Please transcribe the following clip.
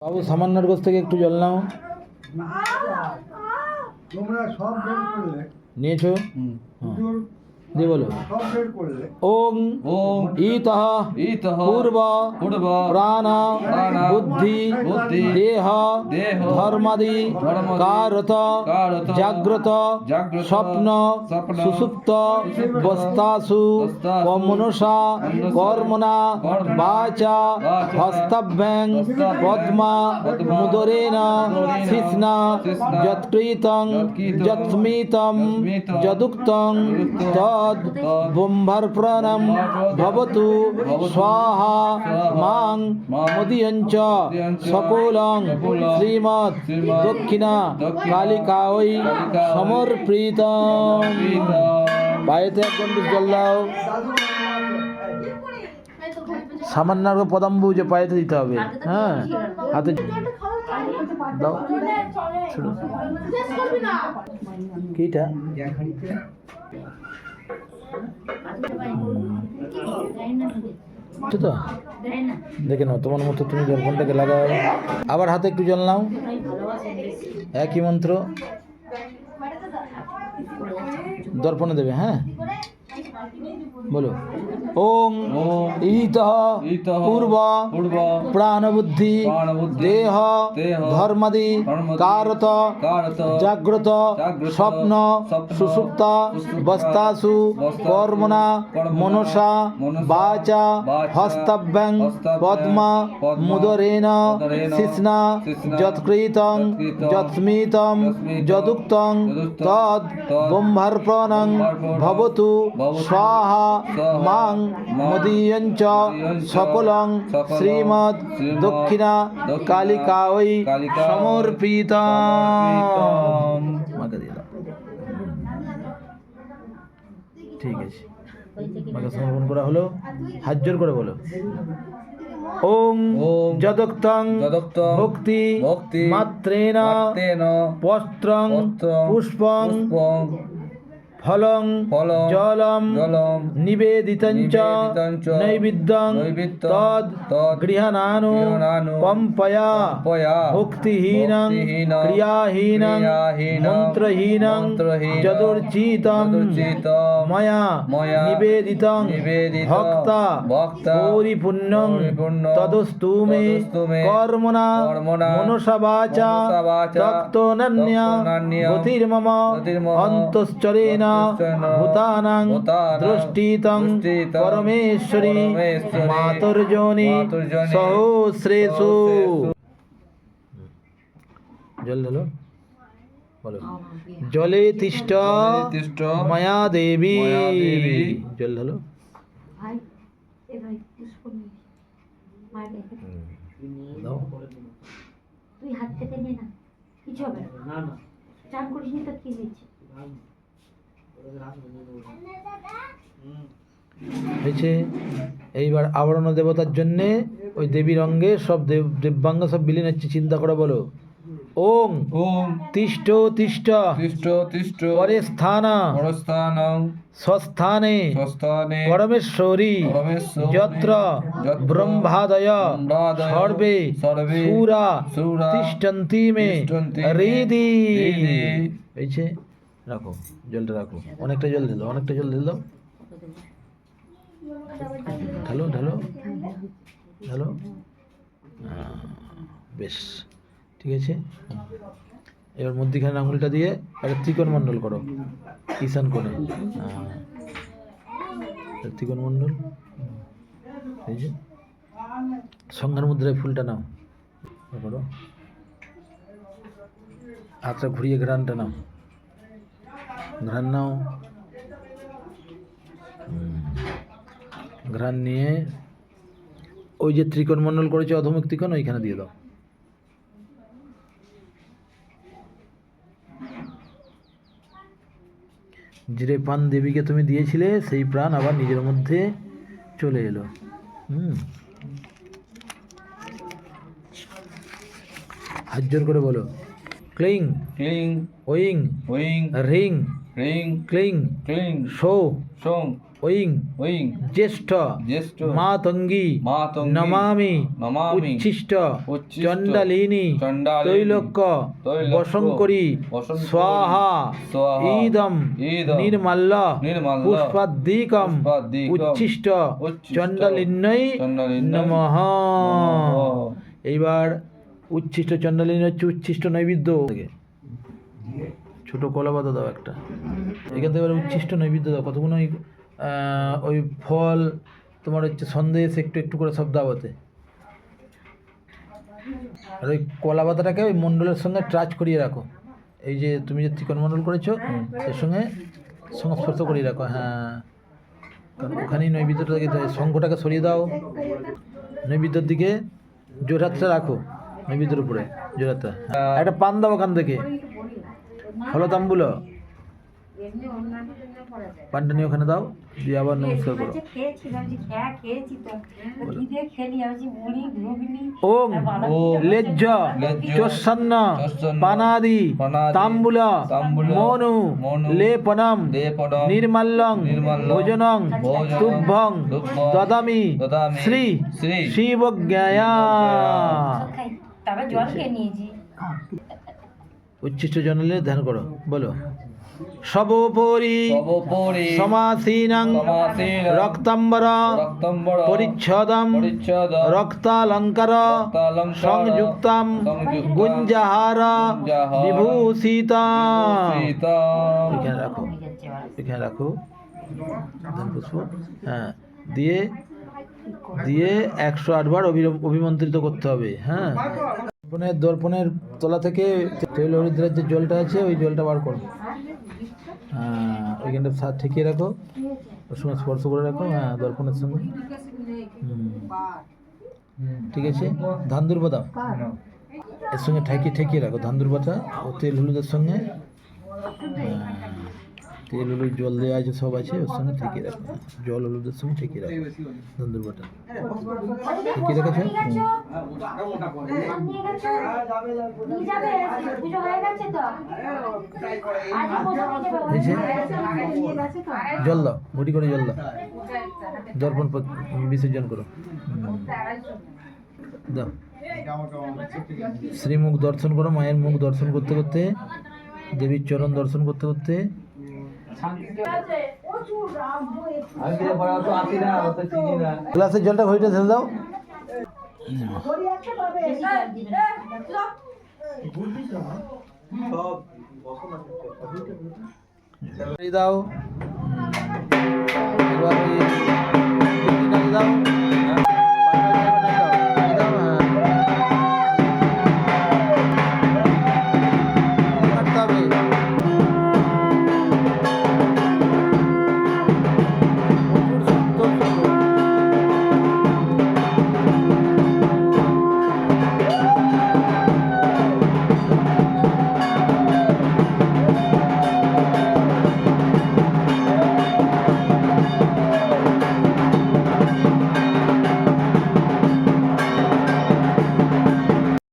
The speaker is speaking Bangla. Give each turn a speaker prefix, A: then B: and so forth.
A: বাবু সামান্যার গোছ থেকে একটু জল নাও।
B: তোমরা সব বের করলে
A: নিয়েছো?
B: হুজুর
A: দিয়ে বলো
B: সব বের করলে
A: ওম
C: ওম
A: ইতঃ
C: ইতঃ
A: পূর্ব
C: পূর্ব
A: প্রাণ
C: প্রাণ
A: বুদ্ধি
C: বুদ্ধি
A: দেহ
C: দেহ
A: ধর্মাদি
C: ধর্মাদি
A: কারত
C: কারত
A: জাগ্রত
C: জাগ্রত
A: স্বপ্ন
C: স্বপ্ন
A: সুষুপ্ত
C: সুষুপ্ত
A: বস্তাসু
C: বস্তাসু
A: মনসা
C: মনসা
A: কর্মণা
C: কর্মণা
A: বাচা
C: বাচা
A: হস্তাভ্যাং
C: হস্তাভ্যাং
A: পদ্মা
C: পদ্মা
A: মুদরেণ
C: মুদরেণ
A: শিশ্না
C: শিশ্না
A: যৎকৃতং
C: যৎকৃতং
A: যৎস্মিতং
C: যৎস্মিতং
A: যদুক্তং
C: যদুক্তং
A: তদ ব্রহ্মার্পণং ভবতু স্বাহা মাং মদীয়ঞ্চ সকলং শ্রীমৎ দক্ষিণা কালিকাঐ সমর্পিতম। পায়েতে এক গন্ডি জল দাও। সামান্য পদাম্বু যে পায়েতে দিতে হবে। হ্যাঁ, হাতে দাও। ছোট কিটা তো দেখে নাও, তোমার মতো তুমি দর্পণটাকে লাগাও। আবার হাতে একটু জল নাও। একই মন্ত্র দর্পণে দেবে। হ্যাঁ, বলো ওম ইতঃ পূর্ব প্রাণবুদ্ধি দেহ ধর্মাদি কারত জাগ্রত স্বপ্ন সুষুপ্ত বস্তাসু কর্মণা মনসা বাচা হস্তাভ্যাং পদ্মা মুদরেণ শিশ্না যৎকৃতং যৎস্মিতং যদুক্তং তদ ব্রহ্মার্পণং ভবতু স্বাহা মাং মদীয়ঞ্চ সকলং শ্রীমৎ দক্ষিণা কালিকাঐ সমর্পিতম। ঠিক আছে, মাকে সমর্পণ করা হলো। হাত জোর করে বলো ওম যদক্তং ভক্তি মাত্রেণ বস্ত্রং পুষ্পং ফলং জলম নিবেদিতং চ নৈবেদ্যং তদ গৃহানানো কম্পয়া ভক্তিহীনং ক্রিয়াহীনং মন্ত্রহীনং যদুর্চিতং ময়া নিবেদিতং ভক্তা পরিপূর্ণং তদস্তু মে কর্মণা মনসা বাচা তক্তনন্য গতির্মম অন্তশ্চরেণ ভূতানাং দৃষ্টিতং পরমেশ্বরী মাতুর্যোনি সহস্রেষু। জল ঢালো, বলো জলে তিষ্ঠ মায়া দেবী। জল ঢালো। দাও।
D: তুই হাত পেতে নে না, কিছু হবে না। চান করিস নি তো কি হয়েছে?
A: হয়েছে। এইবার আবরণ দেবতার জন্যে ওই দেবীর অঙ্গে সব দেবাঙ্গ সব বিলীন হচ্ছে। চিন্তা করে বলো ওম তিষ্ঠ তিষ্ঠ পরে স্থান স্বস্থানে পরমেশ্বরী যত্র ব্রহ্মাদয় সর্বে সুরা তিষ্ঠন্তি মে হৃদি। হয়েছে, রাখো জলটা, রাখো। অনেকটা জল ঢেলো, অনেকটা জল ঢেলো। ঢালো ঢালো ঢালো। বেশ, ঠিক আছে। এবার মধ্যিখানে আঙুলটা দিয়ে একটা ত্রিকোণ মণ্ডল করো ঈশান কোণে। ত্রিকোণ মণ্ডল। এই যে সংজ্ঞার মুদ্রায় ফুলটা নাও, করো। হাতটা ঘুরিয়ে ঘ্রাণটা নাও, ঘ্রাণ নাও। ঘ্রাণ নিয়ে ওই যে ত্রিকোণ মণ্ডল করেছে অধমুখ ত্রিকোণ, ওইখানে দিয়ে দাও। যে প্রাণ দেবীকে তুমি দিয়েছিলে সেই প্রাণ আবার নিজের মধ্যে চলে এলো। হাত জোর করে বলো ক্লিং ওয়িং রিং ক্লিং শো ওইং
C: ওইং
A: জ্যেষ্ঠ
C: জ্যেষ্ঠ
A: মাতঙ্গী
C: মাতঙ্গী
A: নমামি
C: নমামি
A: উচ্ছিষ্ট
C: উচ্ছিষ্ট
A: চণ্ডালিনী
C: চণ্ডালিনী
A: তৈলক্য
C: তৈলক্য
A: বশঙ্করী
C: বশঙ্করী
A: স্বাহা
C: স্বাহা
A: ঈদম
C: ঈদম
A: নির্মাল্য
C: নির্মাল্য
A: পুষ্পাদ্দিকম
C: পুষ্পাদ্দিকম
A: উচ্ছিষ্ট
C: উচ্ছিষ্ট
A: চণ্ডালিন্যই
C: চণ্ডালিন্যৈ
A: নমঃ।
C: নমঃ।
A: এইবার উচ্ছিষ্ট চণ্ডালিনী হচ্ছে উচ্ছিষ্ট নৈবেদ্য থেকে ছোট কলা পাতা দাও একটা, এখান থেকে এবার উচ্ছিষ্ট নৈবেদ্য দাও কতগুলো ওই ফল তোমার হচ্ছে সন্দেশ একটু একটু করে সব দাও ওতে। আর ওই কলা পাতাটাকে ওই মণ্ডলের সঙ্গে টাচ করিয়ে রাখো, এই যে তুমি যে ত্রিকোণ মণ্ডল করেছো এর সঙ্গে সংস্পর্শ করিয়ে রাখো। হ্যাঁ, কারণ ওখানেই নৈবেদ্যটা দিতে হয়। শঙ্খটাকে সরিয়ে দাও, নৈবেদ্যের দিকে জোড়হাতটা রাখো, নৈবেদ্যের উপরে জোড়হাতটা। একটা পান দাও ওখান থেকে, ফলতাম্বুল পানটা নিয়ে ওখানে দাও, দিয়ে আবার নমস্কার করো। ওং লেজ্জ চোষন্ন পানাদি তাম্বুল মনু লেপনম নির্মাল্যং ভোজনং তুভ্যং দদামি শ্রী শিবজ্ঞায়া।
D: তবে জল খেয়ে নিয়েছি।
A: উচ্ছিষ্ট জনলে ধ্যান করো, বলো সবোপরি
C: সবোপরি
A: সমাসীনং
C: সমাসীনং
A: রক্তাম্বর
C: রক্তাম্বর
A: পরিচ্ছদম
C: পরিচ্ছদম
A: রক্তালঙ্কার
C: রক্তালঙ্কার
A: সংযুক্তম
C: সংযুক্তম
A: গুঞ্জহার
C: গুঞ্জহার
A: বিভূষিতম।
C: সীতাম।
A: এখানে রাখো, এখানে রাখো ধ্যান পুষ্প। হ্যাঁ, দিয়ে দিয়ে 108 বার অভিমন্ত্রিত করতে হবে। হ্যাঁ, দর্পণের তলা থেকে তৈল হরিদ্রার যে জলটা আছে ওই জলটা বার করো। হ্যাঁ, ওইখানটা ঠেকিয়ে রাখো, ওর সঙ্গে স্পর্শ করে রাখো। হ্যাঁ, দর্পণের সঙ্গে। ঠিক আছে, ধান দুর্বাদাম এর সঙ্গে ঠেকিয়ে রাখো, ধান দুর্বাটা ও তেল হলুদের সঙ্গে। তেল হলুদ জল দেওয়া আছে, সব আছে, ওর সঙ্গে ঠেকিয়ে রাখো, জল হলুদের সঙ্গে ঠেকিয়ে রাখো তন্দুর বাটা ঠেকিয়ে রেখেছো। জল দাও, ঘুটি করে জল দাও, দর্পণ বিসর্জন করো। দাও, শ্রীমুখ দর্শন করো, মায়ের মুখ দর্শন করতে করতে, দেবীর চরণ দর্শন করতে করতে। গ্লাসের জলটা ঘড়িটা ঢেলে দাও। দাও, এবার দাও,